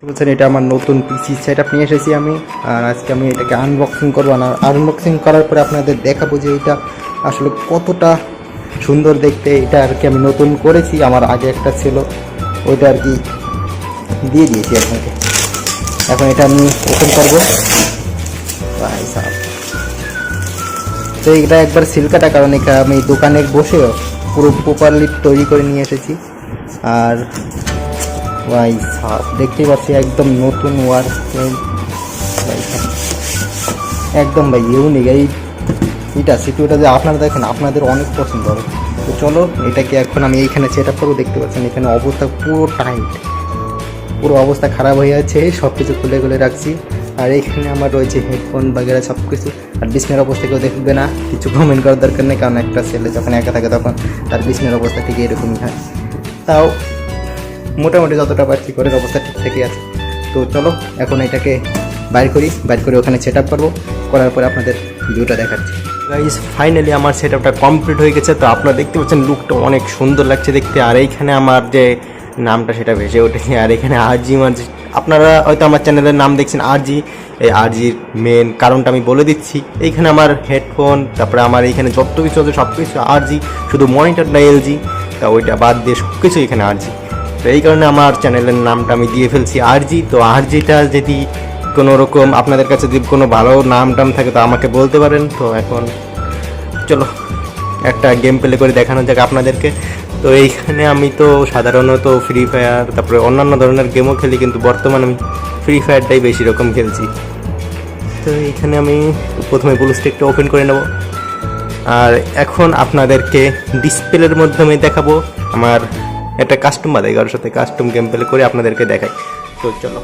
বলছেন এটা আমার নতুন পিসি সেটআপ নিয়ে এসেছি আমি। আর আজকে আমি এটাকে আনবক্সিং করবো। আর আনবক্সিং করার পরে আপনাদের দেখাবো যে এটা আসলে কতটা সুন্দর দেখতে। এটা আর কি আমি নতুন করেছি, আমার আগে একটা ছিল ওইটা আর কি দিয়ে দিয়েছি আপনাকে। এখন এটা আমি ওপেন করবো। ভাই সাহেব, তো এটা একবার সিল কাটা, কারণ এটা আমি দোকানে বসেও পুরো প্রপারলি তৈরি করে নিয়ে এসেছি। আর ভাই সাহেব দেখতেই পাচ্ছি একদম নতুন ওয়ার্ক, ভাই একদম ভাই ইউনিক। এইটা সিকিউরিটা যে আপনারা দেখেন আপনাদের অনেক পছন্দ হবে। তো চলো এটাকে এখন আমি এইখানে সেট আপ করবো। দেখতে পাচ্ছেন এখানে অবস্থা পুরো টাইট, পুরো অবস্থা খারাপ হয়ে আছে, সব কিছু খুলে খুলে রাখছি। আর এইখানে আমার রয়েছে হেডফোন বাগেরা সব কিছু। আর বিছনের অবস্থা কেউ দেখবে না, কিছু কমেন্ট করার দরকার নেই, কারণ একটা ছেলে যখন একা থাকে তখন তার বিছনের অবস্থা ঠিক এরকমই হয়। তাও মোটামুটি যতটা পারছি ঘরের অবস্থা ঠিকঠাকই আছে। তো চলো এখন এটাকে বাইর করে ওখানে সেট আপ করবো। করার পরে আপনাদের ভিউটা দেখাচ্ছি। গাইস ফাইনালি আমার সেট আপটা কমপ্লিট হয়ে গেছে। তো আপনারা দেখতে পাচ্ছেন লুকটা অনেক সুন্দর লাগছে দেখতে। আর এইখানে আমার যে নামটা সেটা ভেসে উঠেছে। আর এখানে আরজি মাঝে আপনারা হয়তো আমার চ্যানেলের নাম দেখছেন আরজি। এই আরজির মেন কারণটা আমি বলে দিচ্ছি। এইখানে আমার হেডফোন, তারপরে আমার এইখানে যত কিছু আছে সব কিছু আরজি, শুধু মনিটরটা এলজি, তা ওইটা বাদ দিয়ে সব কিছু এখানে আরজি। তো এই কারণে আমার চ্যানেলের নামটা আমি দিয়ে ফেলছি আরজি। তো আরজিটা যদি কোনো রকম আপনাদের কাছে যদি কোনো ভালো নাম টাম থাকে তো আমাকে বলতে পারেন। তো এখন চলো একটা গেম প্লে করে দেখানো যাক আপনাদেরকে। তো এইখানে আমি তো সাধারণত ফ্রি ফায়ার তারপরে অন্যান্য ধরনের গেমও খেলি, কিন্তু বর্তমানে আমি ফ্রি ফায়ারটাই বেশি রকম খেলছি। তো এইখানে আমি প্রথমে ব্লু স্টিকটা ওপেন করে নেব। আর এখন আপনাদেরকে ডিসপ্লের মাধ্যমে দেখাবো আমার একটা কাস্টম বাদাই কারোর সাথে কাস্টম গেম প্লে করে আপনাদেরকে দেখাই। তো চলো।